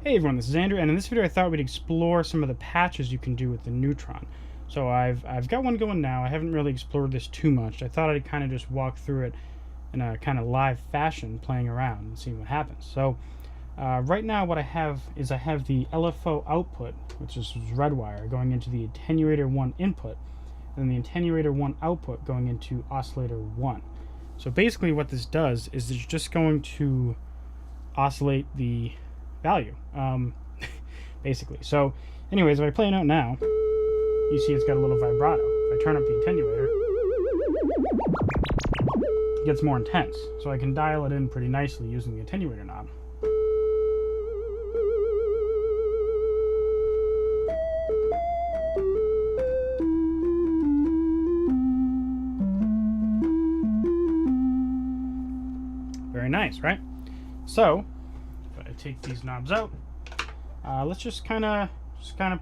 Hey everyone, this is Andrew, and in this video I thought we'd explore some of the patches you can do with the Neutron. So I've got one going now. I haven't really explored this too much. I thought I'd kind of just walk through it in a kind of live fashion, playing around and seeing what happens. So right now what I have is the LFO output, which is red wire, going into the attenuator 1 input, and the attenuator 1 output going into oscillator 1. So basically what this does is it's just going to oscillate the value, basically. So anyways, if I play it out now, you see it's got a little vibrato. If I turn up the attenuator, it gets more intense. So I can dial it in pretty nicely using the attenuator knob. Very nice, right? So if I take these knobs out, let's just kind of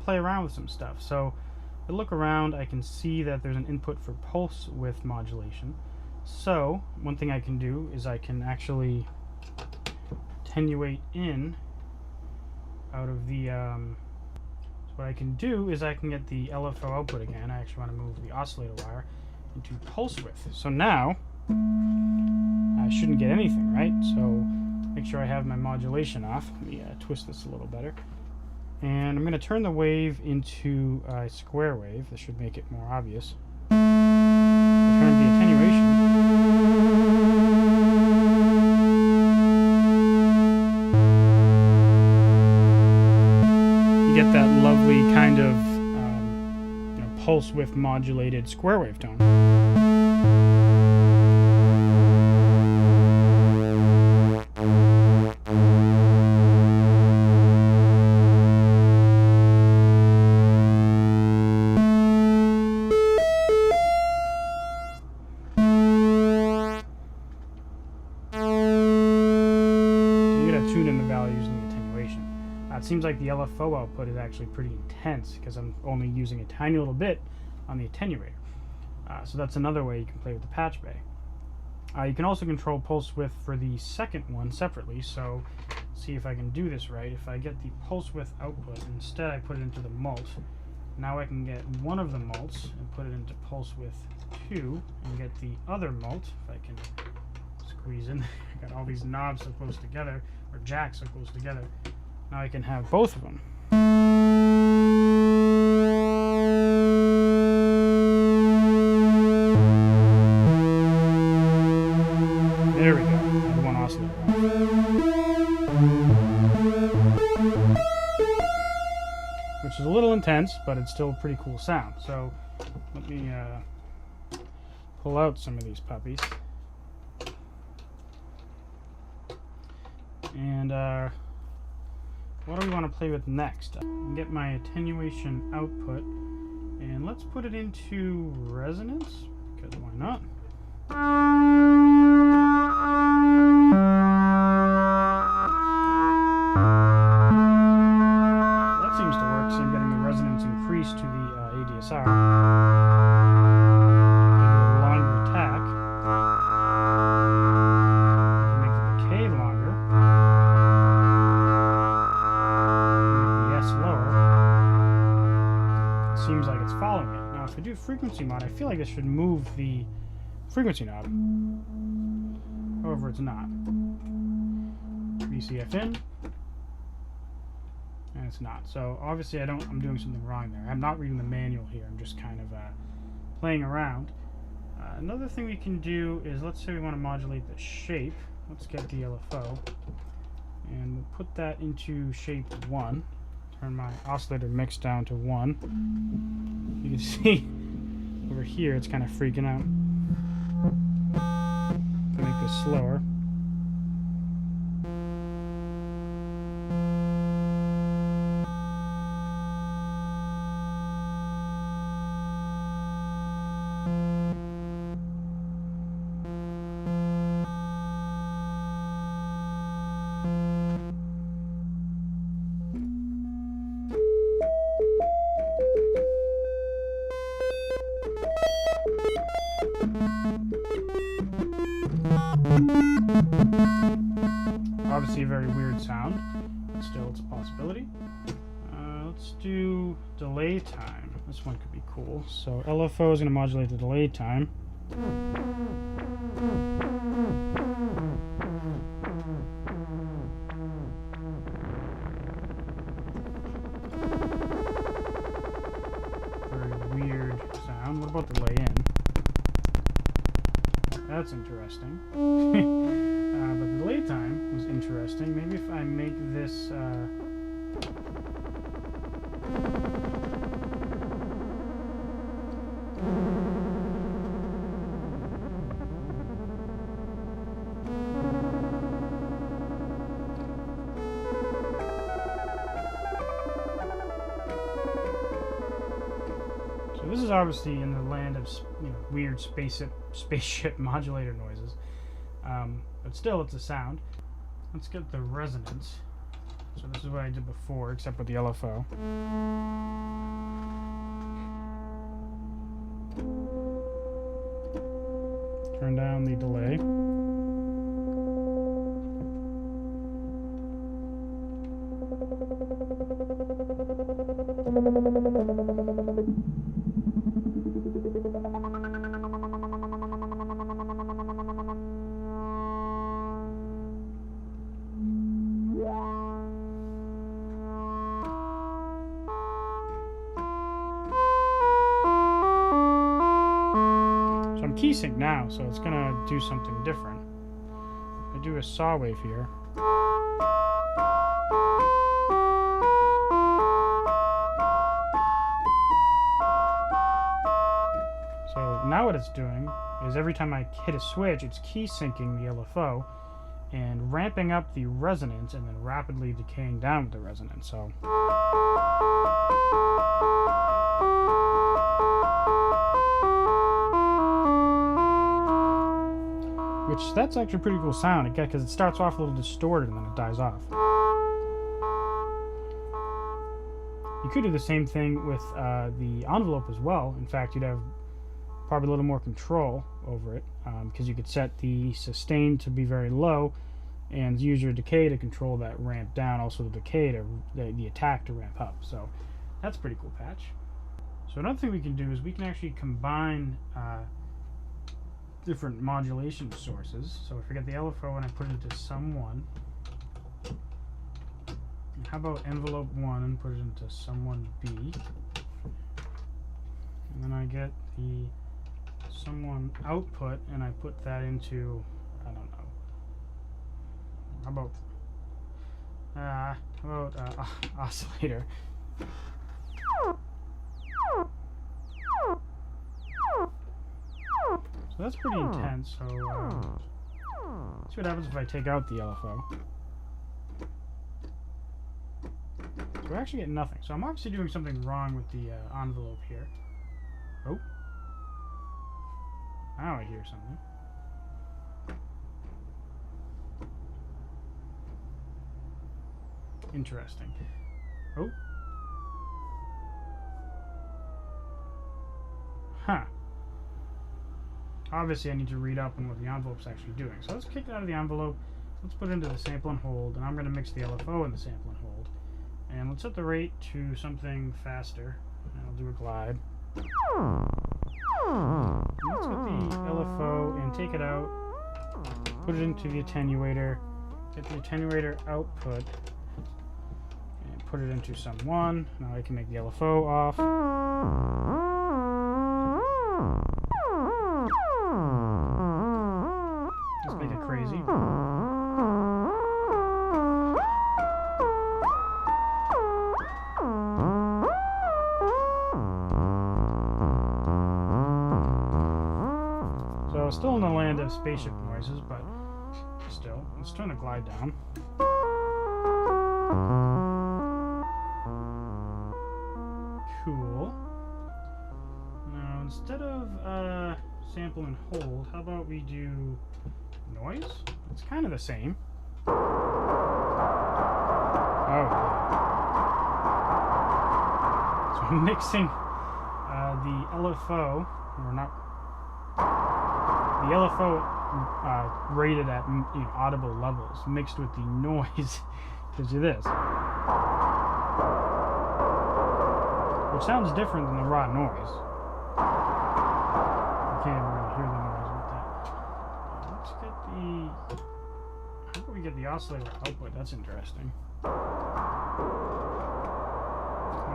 play around with some stuff. So if I look around, I can see that there's an input for pulse width modulation. So one thing I can do is I can actually attenuate in out of the so what I can do is I can get the LFO output again. I actually want to move the oscillator wire into pulse width. So now I shouldn't get anything, right? So make sure I have my modulation off. Let me twist this a little better. And I'm going to turn the wave into a square wave. This should make it more obvious. I turn the attenuation. You get that lovely kind of pulse width modulated square wave tone. Tune in the value using the attenuation. It seems like the LFO output is actually pretty intense because I'm only using a tiny little bit on the attenuator. So that's another way you can play with the patch bay. You can also control pulse width for the second one separately. So see if I can do this right. If I get the pulse width output, instead I put it into the mult. Now I can get one of the mults and put it into pulse width 2 and get the other mult, if I can squeeze in. I got all these knobs so close together, or jacks so close together. Now I can have both of them. There we go. I have one oscillator. Which is a little intense, but it's still a pretty cool sound. So let me pull out some of these puppies. And what do we want to play with next? I can get my attenuation output, and let's put it into resonance, because why not? That seems to work, so I'm getting the resonance increased to the ADSR. Seems like it's following it. Now if I do frequency mod, I feel like this should move the frequency knob. However, it's not. VCF in, and it's not. So obviously I'm doing something wrong there. I'm not reading the manual here. I'm just kind of playing around. Another thing we can do is, let's say we want to modulate the shape. Let's get the LFO, and we'll put that into shape 1. Turn my oscillator mix down to 1. You can see over here it's kind of freaking out. To make this slower. Obviously a very weird sound. but still, it's a possibility. Let's do delay time. This one could be cool. So LFO is going to modulate the delay time. Very weird sound. What about delay in? That's interesting. But the delay time was interesting. Maybe if I make this... So this is obviously in the land of weird spaceship modulator noises, but still it's a sound. Let's get the resonance. So this is what I did before, except with the LFO. Turn down the delay. So I'm key sync now, so it's gonna do something different. I do a saw wave here. So now what it's doing is every time I hit a switch, it's key syncing the LFO and ramping up the resonance and then rapidly decaying down with the resonance. So that's actually a pretty cool sound, because it starts off a little distorted and then it dies off. You could do the same thing with the envelope as well. In fact, you'd have probably a little more control over it, because you could set the sustain to be very low and use your decay to control that ramp down, also the decay to the attack to ramp up. So that's a pretty cool patch. So another thing we can do is we can actually combine different modulation sources. So if I get the LFO and I put it into sum 1, and how about envelope 1 and put it into sum 1B, and then I get the sum 1 output and I put that into, I don't know, how about oscillator. So that's pretty intense. So let's see what happens if I take out the LFO. So we're actually getting nothing. So I'm obviously doing something wrong with the envelope here. Oh. Now I hear something. Interesting. Oh. Huh. Obviously I need to read up on what the envelope's actually doing. So let's kick it out of the envelope. Let's put it into the sample and hold, and I'm going to mix the LFO in the sample and hold. And let's set the rate to something faster. And I'll do a glide. And let's get the LFO and take it out. Put it into the attenuator. Get the attenuator output. And put it into sum 1. Now I can make the LFO off. Let's make it crazy. So still in the land of spaceship noises, but still. Let's turn the glide down. Cool. Now instead of sample and hold, how about we do noise? It's kind of the same. Oh yeah. So I'm mixing the LFO, or not, the LFO rated at audible levels mixed with the noise. Gives you this. Which sounds different than the raw noise. You can't really hear the noise with that. Let's get the... How about we get the oscillator output? That's interesting. Well,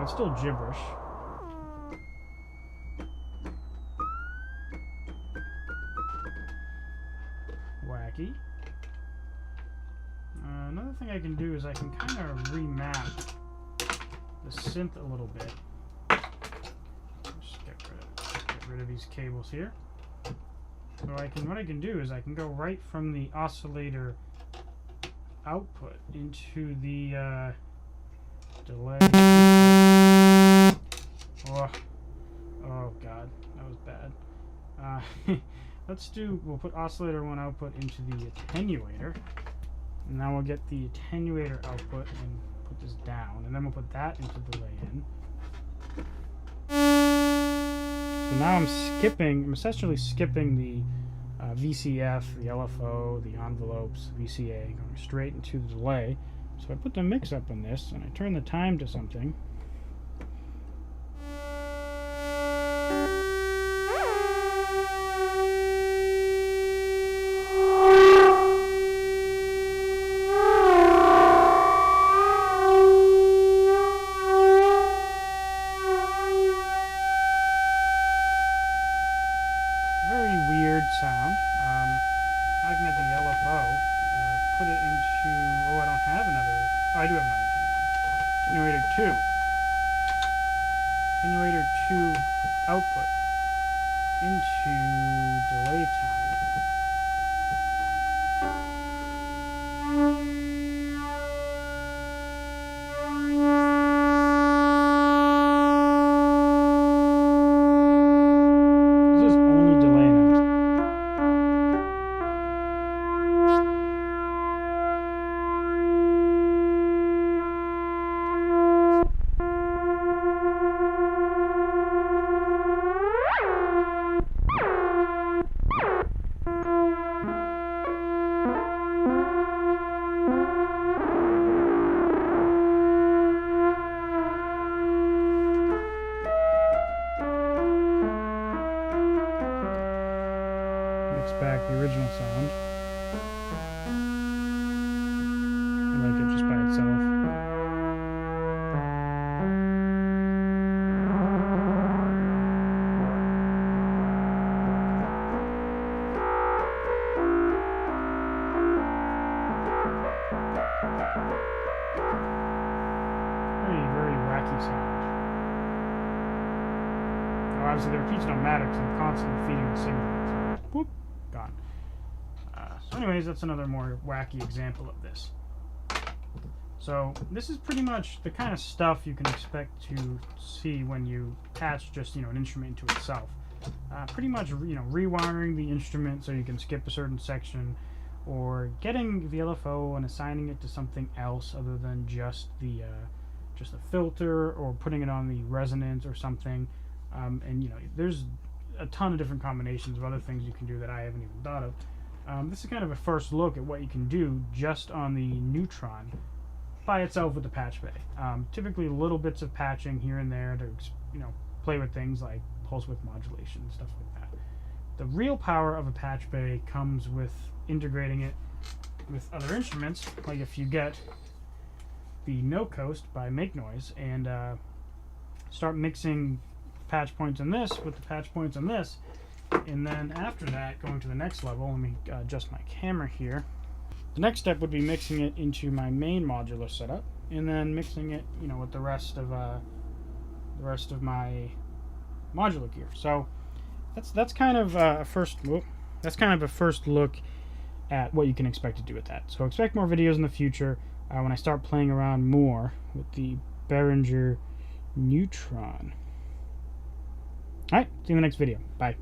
it's still gibberish. Wacky. Another thing I can do is I can kind of remap the synth a little bit. Just get rid of these cables here. So what I can do is I can go right from the oscillator output into the delay. Oh god, that was bad. We'll put oscillator 1 output into the attenuator. And now we'll get the attenuator output and put this down. And then we'll put that into delay in. So now I'm essentially skipping the VCF, the LFO, the envelopes, VCA, going straight into the delay. So I put the mix up on this and I turn the time to something. Sound. I can get the LFO, put it into, I don't have another, I do have another attenuator 2. Attenuator 2 output into delay time. Back the original sound. I like it just by itself. Very wacky sound. Now, obviously the repeats don't matter because I'm constantly feeding the signal. So, whoop. Gone. So anyways, that's another more wacky example of this. So this is pretty much the kind of stuff you can expect to see when you patch just an instrument into itself. Pretty much rewiring the instrument so you can skip a certain section, or getting the LFO and assigning it to something else other than just the filter, or putting it on the resonance or something. And there's a ton of different combinations of other things you can do that I haven't even thought of. This is kind of a first look at what you can do just on the Neutron by itself with the patch bay. Typically little bits of patching here and there to play with things like pulse width modulation and stuff like that. The real power of a patch bay comes with integrating it with other instruments, like if you get the No Coast by Make Noise and start mixing patch points on this with the patch points on this, and then after that going to the next level. Let me adjust my camera here. The next step would be mixing it into my main modular setup, and then mixing it with the rest of my modular gear. So that's kind of a first look at what you can expect to do with that. So expect more videos in the future when I start playing around more with the Behringer Neutron. Alright, see you in the next video. Bye.